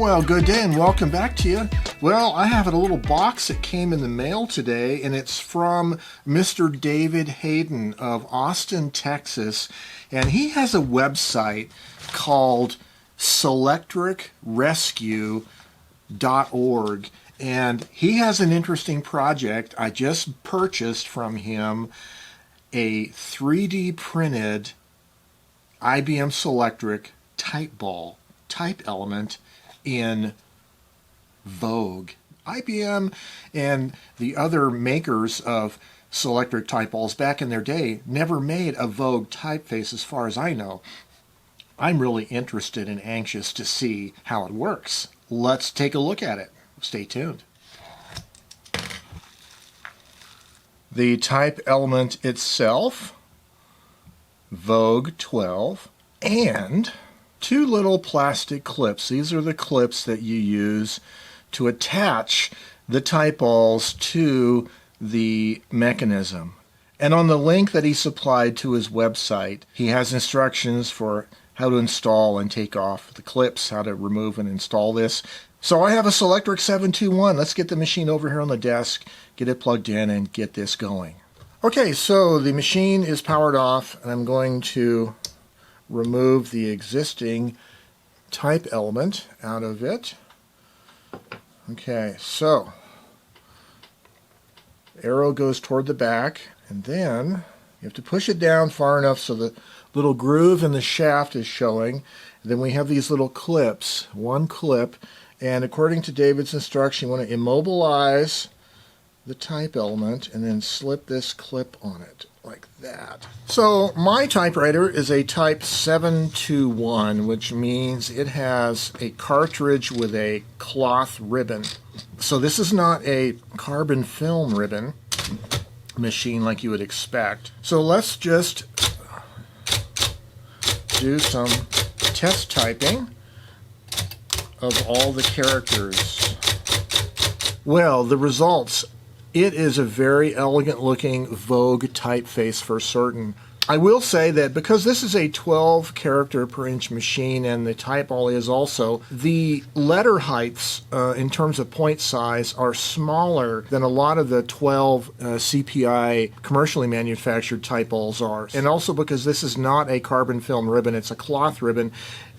Well, good day and welcome back to you. Well, I have a little box that came in the mail today, and it's from Mr. David Hayden of Austin, Texas. And he has a website called selectricrescue.org. And he has an interesting project. I just purchased from him a 3D printed IBM Selectric type ball, type element in Vogue. IBM and the other makers of Selectric type balls back in their day never made a Vogue typeface as far as I know. I'm really interested and anxious to see how it works. Let's take a look at it. Stay tuned. The type element itself, Vogue 12, and two little plastic clips. These are the clips that you use to attach the type balls to the mechanism. And on the link that he supplied to his website, he has instructions for how to install and take off the clips, how to remove and install this. So I have a Selectric 721. Let's get the machine over here on the desk, get it plugged in, and get this going. Okay, so the machine is powered off, and I'm going to remove the existing type element out of it. Okay, so arrow goes toward the back, and then you have to push it down far enough so the little groove in the shaft is showing. And then we have these little clips, one clip, and according to David's instruction, you want to immobilize the type element and then slip this clip on it like that. So my typewriter is a type 721, which means it has a cartridge with a cloth ribbon. So this is not a carbon film ribbon machine like you would expect. So let's just do some test typing of all the characters. Well, the results. It is a very elegant looking Vogue typeface for certain. I will say that because this is a 12 character per inch machine and the type ball is also, the letter heights in terms of point size are smaller than a lot of the 12 CPI commercially manufactured type balls are. And also because this is not a carbon film ribbon, it's a cloth ribbon.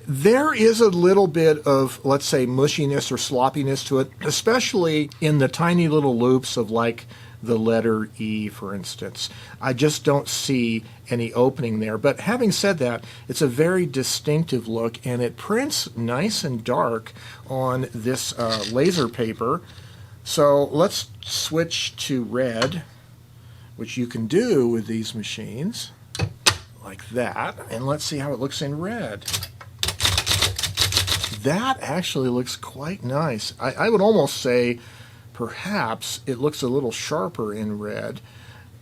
There is a little bit of, let's say, mushiness or sloppiness to it, especially in the tiny little loops of like the letter E, for instance. I just don't see any opening there. But having said that, it's a very distinctive look, and it prints nice and dark on this laser paper. So let's switch to red, which you can do with these machines, like that. And let's see how it looks in red. That actually looks quite nice. I would almost say perhaps it looks a little sharper in red.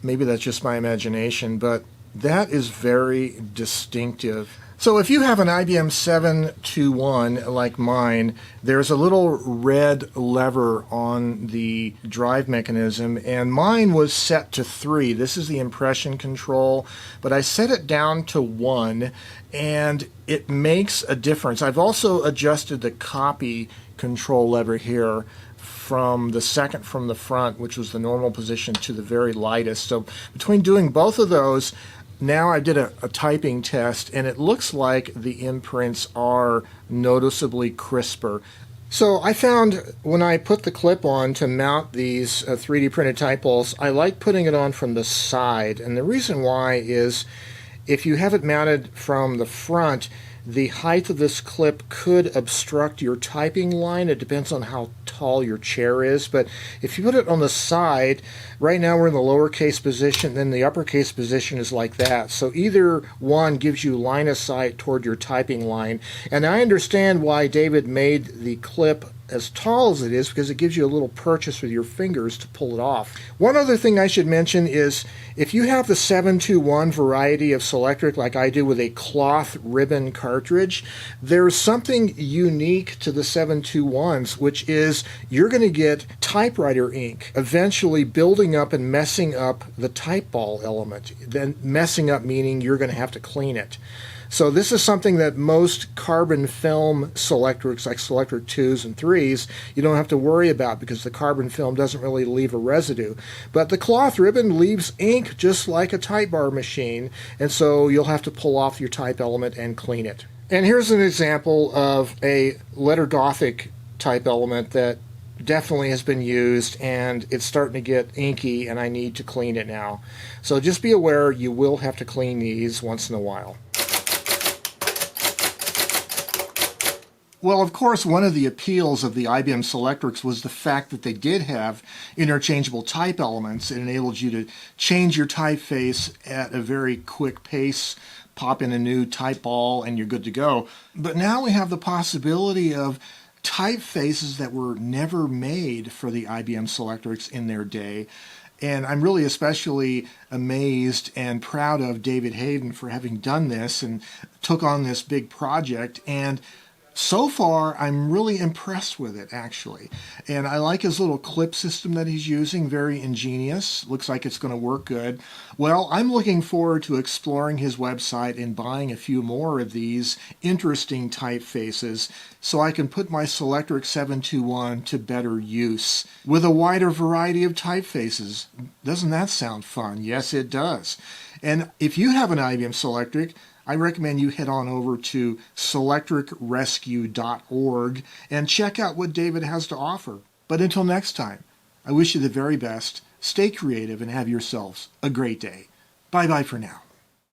Maybe that's just my imagination, but that is very distinctive. So if you have an IBM 721 like mine, there's a little red lever on the drive mechanism, and mine was set to 3. This is the impression control, but I set it down to 1, and it makes a difference. I've also adjusted the copy control lever here from the second from the front, which was the normal position, to the very lightest. So between doing both of those, now I did a typing test, and it looks like the imprints are noticeably crisper. So I found when I put the clip on to mount these 3D printed type balls, I like putting it on from the side. And the reason why is if you have it mounted from the front, the height of this clip could obstruct your typing line. It depends on how tall your chair is. But if you put it on the side, right now we're in the lowercase position, then the uppercase position is like that. So either one gives you line of sight toward your typing line. And I understand why David made the clip as tall as it is, because it gives you a little purchase with your fingers to pull it off. One other thing I should mention is if you have the 721 variety of Selectric like I do with a cloth ribbon cartridge, cartridge, there's something unique to the 721s, which is you're going to get typewriter ink eventually building up and messing up the type ball element. Then messing up meaning you're going to have to clean it. So this is something that most carbon film Selectrics, like Selectric 2s and 3s, you don't have to worry about because the carbon film doesn't really leave a residue. But the cloth ribbon leaves ink just like a type bar machine, and so you'll have to pull off your type element and clean it. And here's an example of a letter Gothic type element that definitely has been used, and it's starting to get inky, and I need to clean it now. So just be aware you will have to clean these once in a while. Well, of course, one of the appeals of the IBM Selectrics was the fact that they did have interchangeable type elements. It enabled you to change your typeface at a very quick pace, pop in a new type ball, and you're good to go. But now we have the possibility of typefaces that were never made for the IBM Selectrics in their day. And I'm really especially amazed and proud of David Hayden for having done this and took on this big project. And so far, I'm really impressed with it, actually. And I like his little clip system that he's using, very ingenious. Looks like it's going to work good. Well, I'm looking forward to exploring his website and buying a few more of these interesting typefaces so I can put my Selectric 721 to better use with a wider variety of typefaces. Doesn't that sound fun? Yes, it does. And if you have an IBM Selectric, I recommend you head on over to selectricrescue.org and check out what David has to offer. But until next time, I wish you the very best. Stay creative and have yourselves a great day. Bye-bye for now.